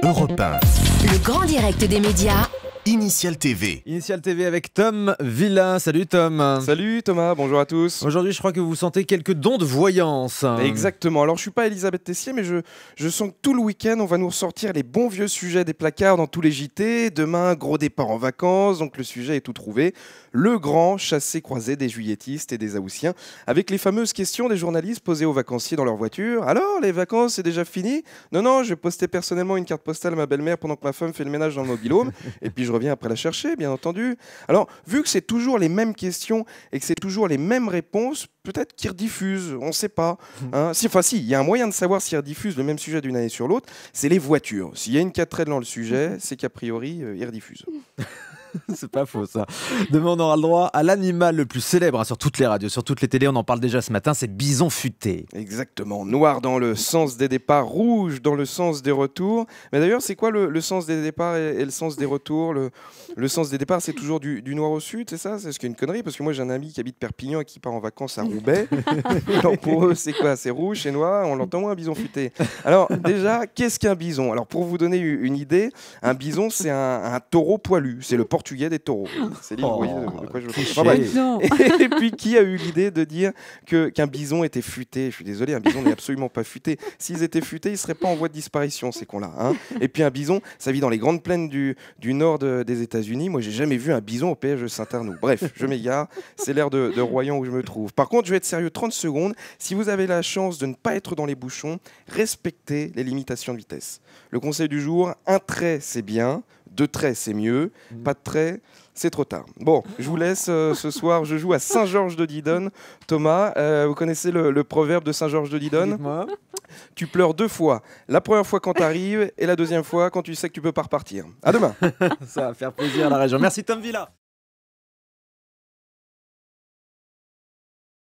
Europe 1, Le grand direct des médias. Initial TV. Initial TV avec Tom Villa. Salut Tom. Salut Thomas, bonjour à tous. Aujourd'hui, je crois que vous sentez quelques dons de voyance. Exactement, alors je suis pas Elisabeth Tessier, mais je sens que tout le week-end, on va nous ressortir les bons vieux sujets des placards dans tous les JT. Demain, gros départ en vacances, donc le sujet est tout trouvé. Le grand chassé-croisé des juilletistes et des haussiens, avec les fameuses questions des journalistes posées aux vacanciers dans leur voiture. Alors, les vacances, c'est déjà fini? Non, je vais poster personnellement une carte postale à ma belle-mère pendant que ma femme fait le ménage dans le mobil-home, et puis je reviens après la chercher, bien entendu. Alors, vu que c'est toujours les mêmes questions et que c'est toujours les mêmes réponses, peut-être qu'ils rediffusent, on ne sait pas. Hein. Si, il y a un moyen de savoir s'ils rediffusent le même sujet d'une année sur l'autre, c'est les voitures. S'il y a une 4 dans le sujet, c'est qu'a priori, ils rediffusent. C'est pas faux ça. Demain, on aura le droit à l'animal le plus célèbre sur toutes les radios, sur toutes les télés. On en parle déjà ce matin, c'est Bison Futé. Exactement. Noir dans le sens des départs, rouge dans le sens des retours. Mais d'ailleurs, c'est quoi le sens des départs et le sens des retours? Le sens des départs, c'est toujours du nord au sud, c'est ça? C'est ce qui est une connerie, parce que moi, j'ai un ami qui habite Perpignan et qui part en vacances à Roubaix. Alors pour eux, c'est quoi? C'est rouge, c'est noir, on l'entend moins, Bison Futé. Alors déjà, qu'est-ce qu'un bison? Alors pour vous donner une idée, un bison, c'est un taureau poilu. C'est le portugais des taureaux. C'est libre, vous voyez de quoi je veux parler. Enfin, bref. Et puis, qui a eu l'idée de dire qu'un bison était futé? Je suis désolé, un bison n'est absolument pas futé. S'ils étaient futés, ils ne seraient pas en voie de disparition, ces cons-là. Hein. Et puis, un bison, ça vit dans les grandes plaines du nord des États-Unis. Moi, j'ai jamais vu un bison au péage de Saint-Arnoux. Bref, je m'égare. C'est l'air de Royan où je me trouve. Par contre, je vais être sérieux 30 secondes. Si vous avez la chance de ne pas être dans les bouchons, respectez les limitations de vitesse. Le conseil du jour, un trait, c'est bien. 2 traits, c'est mieux. Pas de traits, c'est trop tard. Bon, je vous laisse ce soir. Je joue à Saint-Georges de Didonne. Thomas, vous connaissez le proverbe de Saint-Georges de Didonne? Dites-moi. Tu pleures 2 fois. La première fois quand tu arrives et la deuxième fois quand tu sais que tu peux pas repartir. À demain. Ça va faire plaisir à la région. Merci Tom Villa.